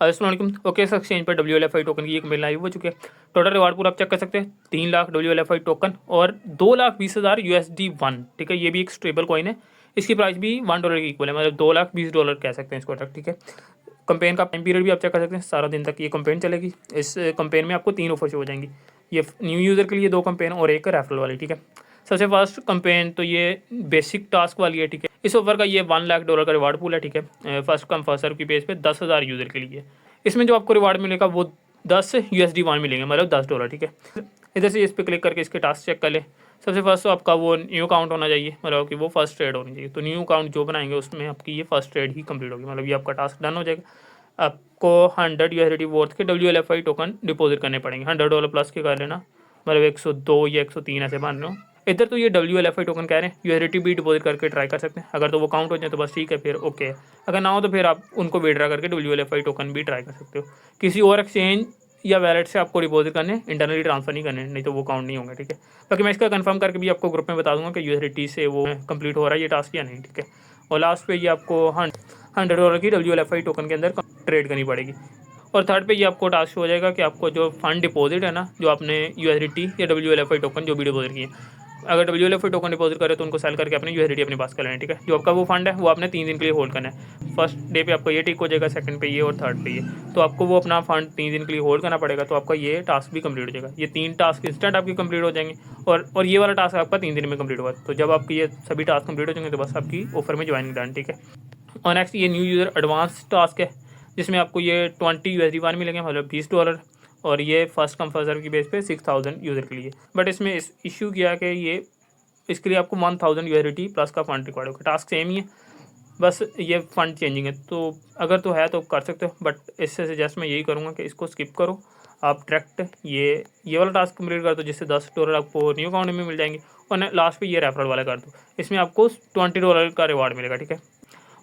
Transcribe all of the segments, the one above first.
अस्सलाम वालेकुम। Okay exchange पर WLFI टोकन की एक मेल लाइव हो चुकी है। टोटल रिवार्ड पूरा आप चेक कर सकते हैं, 3 लाख WLFI टोकन और 2,20,000 USD1। ठीक है, ये भी एक स्टेबल कॉइन है। इसकी प्राइस भी $1 की इक्वल है, मतलब $2,20,000 कह सकते हैं इसको तक। ठीक है, कंपेन का टाइम पीरियड भी आप चेक कर सकते हैं, 17 दिन तक ये कंपेन चलेगी। इस कंपेन में आपको 3 ऑफर शो हो जाएंगी। ये न्यू यूज़र के लिए 2 कंपेन और एक रेफरल वाली। ठीक है, सबसे फर्स्ट कंपेन तो ये बेसिक टास्क वाली है। ठीक है, इस ऑफर का ये $1,00,000 का रिवार्ड पूल है। ठीक है, फर्स्ट कम फर्स्ट सर्व की बेस पे 10,000 यूज़र के लिए। इसमें जो आपको रिवार्ड मिलेगा वो 10 USD1 मिलेंगे, मतलब $10। ठीक है, इधर से इस पर क्लिक करके इसके टास्क चेक कर ले। सबसे फर्स्ट तो आपका वो न्यू अकाउंट होना चाहिए, मतलब कि वो फर्स्ट ट्रेड होनी चाहिए। तो न्यू अकाउंट जो बनाएंगे उसमें आपकी ये फर्स्ट ट्रेड ही कंप्लीट होगी, मतलब ये आपका टास्क डन हो जाएगा। आपको 100 USD वर्थ के WLFI टोकन डिपॉजिट करने पड़ेंगे। $100 प्लस के कर लेना, मतलब 102 या 103 ऐसे मान लो। इधर तो ये WLFI टोकन कह रहे हैं, USDT भी डिपॉजिट करके ट्राई कर सकते हैं। अगर तो वो काउंट हो जाए तो बस ठीक है, फिर ओके है। अगर ना हो तो फिर आप उनको विड्रा करके WLFI टोकन भी ट्राई कर सकते हो। किसी और एक्सचेंज या वैलेट से आपको डिपॉजिट करने, इंटरनली ट्रांसफर नहीं करने, नहीं तो वो काउंट नहीं होंगे। ठीक है, बाकी मैं इसका कंफर्म करके भी आपको ग्रुप में बता दूंगा कि USDT से वो कंप्लीट हो रहा है ये टास्क या नहीं। ठीक है, और लास्ट पे ये आपको $100 की WLFI टोकन के अंदर ट्रेड करनी पड़ेगी। और थर्ड पे ये आपको टास्क हो जाएगा कि आपको जो फंड डिपॉजिट है ना, जो आपने USDT या WLFI टोकन जो भी डिपॉजिट किए, अगर WLFI टोकन डिपॉजिट करे तो उनको सेल करके अपने USDT अपने पास कर लेना है। ठीक है, जो आपका वो फंड है वो आपने 3 दिन के लिए होल्ड करना है। फर्स्ट डे पे आपको ये टिक हो जाएगा, सेकंड पे ये और थर्ड पे ये। तो आपको वो अपना फंड 3 दिन के लिए होल्ड करना पड़ेगा, तो आपका ये टास्क भी कंप्लीट हो जाएगा। ये 3 टास्क इंस्टेंट आपके कंप्लीट हो जाएंगे, और ये वाला टास्क आपका 3 दिन में कंप्लीट होगा। तो जब आपकी ये सभी टास्क कंप्लीट हो जाएंगे तो बस आपकी ऑफर में ज्वाइनिंग डन। ठीक है, और नेक्स्ट ये न्यू यूज़र एडवांस टास्क है, जिसमें आपको ये 20 USD1 मिलेंगे, मतलब $20। और ये फर्स्ट कम फर्स्ट सर्व की बेस पे 6,000 यूज़र के लिए। बट इसमें इस इशू किया कि ये इसके लिए आपको 1,000 USDT प्लस का फंड रिक्वायर्ड होगा। टास्क सेम ही है, बस ये फंड चेंजिंग है। तो अगर तो है तो कर सकते हो, बट इससे सजेस्ट मैं यही करूँगा कि इसको स्किप करो। आप डायरेक्ट ये वाला टास्क कंप्लीट कर दो, जिससे $10 आपको न्यू अकाउंट में मिल जाएंगे। और लास्ट पे ये रेफरल वाला कर दो, इसमें आपको $20 का रिवार्ड मिलेगा। ठीक है,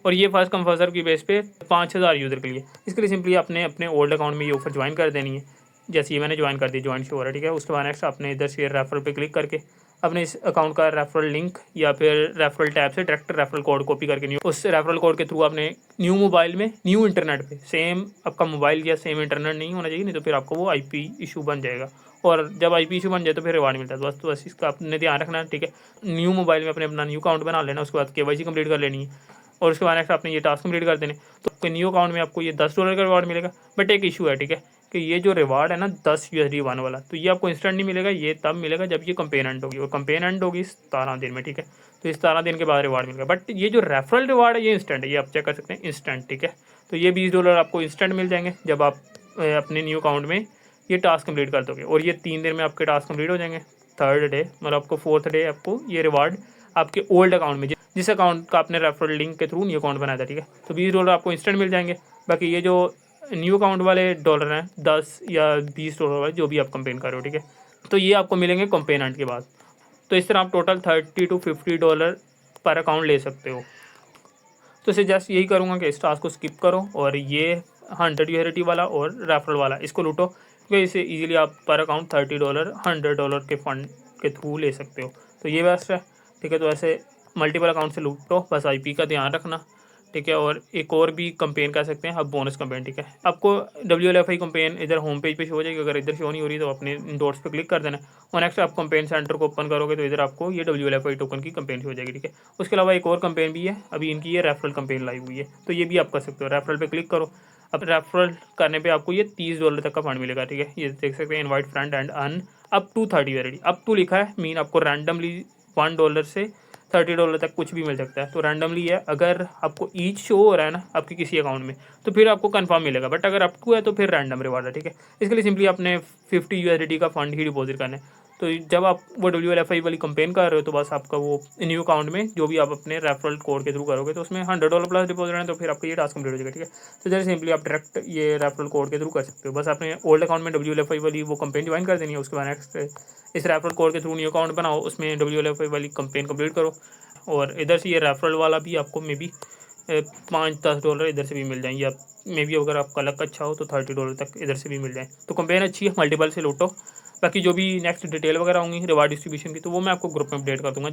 और ये फर्स्ट कम फर्स्ट सर्व की बेस पे 5,000 यूज़र के लिए। इसके लिए सिंपली आपने अपने ओल्ड अकाउंट में ये ऑफर ज्वाइन कर देनी है। जैसे ये मैंने ज्वाइन कर दी, ज्वाइन शो हो रहा है। ठीक है, उसके बाद नेक्स्ट आपने इधर से रेफरल पे क्लिक करके अपने इस अकाउंट का रेफरल लिंक या फिर रेफरल टैब से डायरेक्ट रेफरल कोड कॉपी करके न्यू उस रेफरल कोड के थ्रू आपने न्यू मोबाइल में न्यू इंटरनेट पे, सेम आपका मोबाइल या सेम इंटरनेट नहीं होना चाहिए, नहीं तो फिर आपको वो IP इशू बन जाएगा। और जब IP इशू बन जाए तो फिर रिवार्ड मिलता है। बस इसका आपने ध्यान रखना है। ठीक है, न्यू मोबाइल में अपने अपना न्यू अकाउंट बना लेना, उसके बाद KYC कंप्लीट कर लेनी है, और उसके बाद नेक्स्ट आपने ये टास्क कंप्लीट कर देने। तो आपके न्यू अकाउंट में आपको ये $10 का रिवार्ड मिलेगा। बट एक इशू है, ठीक है, कि ये जो रिवार्ड है ना 10 USD1 वाला, तो ये आपको इंस्टेंट नहीं मिलेगा, ये तब मिलेगा जब ये कंपेन एंड होगी, और कंपेन एंड होगी 17 दिन में। ठीक है, तो इस 17 दिन के बाद रिवार्ड मिलेगा। बट ये जो रेफरल रिवार्ड है ये इंस्टेंट है, ये आप चेक कर सकते हैं, इंस्टेंट। ठीक है, तो ये $20 आपको इंस्टेंट मिल जाएंगे जब आप अपने न्यू अकाउंट में ये टास्क कंप्लीट कर दोगे, और ये 3 दिन में आपके टास्क कंप्लीट हो जाएंगे। थर्ड डे मतलब आपको फोर्थ डे आपको ये रिवार्ड आपके ओल्ड अकाउंट में, जिस अकाउंट का आपने रेफरल लिंक के थ्रू न्यू अकाउंट बनाया था। ठीक है, तो $20 आपको इंस्टेंट मिल जाएंगे। बाकी ये जो न्यू अकाउंट वाले डॉलर हैं 10 या $20 वाले, जो भी आप कंपेन कर रहे हो, ठीक है, तो ये आपको मिलेंगे कंपेनेंट के बाद। तो इस तरह आप टोटल $30 to $50 पर अकाउंट ले सकते हो। तो सजेस्ट यही करूँगा कि इस टास्क को स्किप करो, और ये 100 USDT वाला और रेफरल वाला इसको लूटो, क्योंकि इसे इजीली आप पर अकाउंट $30 $100 के फंड के थ्रू ले सकते हो। तो ये बेस्ट है। ठीक है, तो ऐसे मल्टीपल अकाउंट से लूटो, बस IP का ध्यान रखना। ठीक है, और एक और भी कंपेन कर सकते हैं, अब बोनस कंपेन। ठीक है, आपको WLFI कंपेन इधर होम पेज पे शो हो जाएगी। अगर इधर शो नहीं हो रही तो अपने डॉट्स पे क्लिक कर देना, और नेक्स्ट आप कंपेन सेंटर को ओपन करोगे तो इधर आपको ये WLFI टोकन की कंपेन शो हो जाएगी। ठीक है, उसके अलावा एक और कंपेन भी है, अभी इनकी ये रेफरल कंपेन लाइव हुई है, तो ये भी आप कर सकते हो। रेफरल पे क्लिक करो, अब रेफरल करने पे आपको ये $30 तक का फंड मिलेगा। ठीक है, ये देख सकते हैं, invite friend and earn up to 30 USDT। Up to लिखा है, मीन आपको रैंडमली $1 से $30 तक कुछ भी मिल सकता है। तो रैंडमली है, अगर आपको ईच शो हो रहा है ना आपके किसी अकाउंट में, तो फिर आपको कंफर्म मिलेगा। बट अगर अप टू है तो फिर रैंडम रिवार्ड है। ठीक है, इसके लिए सिंपली आपने 50 USDT का फंड ही डिपॉजिट करना है। तो जब आप वो WLFI वाली कंपेन कर रहे हो, तो बस आपका वो न्यू अकाउंट में जो भी आप अपने रेफरल कोड के थ्रू करोगे, तो उसमें $100 प्लस डिपॉजिट है, तो फिर आपका ये टास्क कंप्लीट हो जाएगा। ठीक है, तो जैसे सिंपली आप डायरेक्ट ये रेफरल कोड के थ्रू कर सकते हो। बस आपने ओल्ड अकाउंट में WLFI वाली वो कंपेन ज्वाइन कर देनी है, उसके बाद नेक्स्ट इस रेफरल कोड के थ्रू न्यू अकाउंट बनाओ, उसमें WLFI वाली कंपेन कंप्लीट करो, और इधर से ये रेफरल वाला भी आपको मे बी $5-10 इधर से भी मिल जाएंगे। आप मे बी अगर आपका लक अच्छा हो तो $30 तक इधर से भी मिल जाए। तो कंपेन अच्छी है, मल्टीपल से लूटो। बाकी जो भी नेक्स्ट डिटेल वगैरह होंगी रिवार्ड डिस्ट्रीब्यूशन की, तो वो मैं आपको ग्रुप में अपडेट कर दूंगा।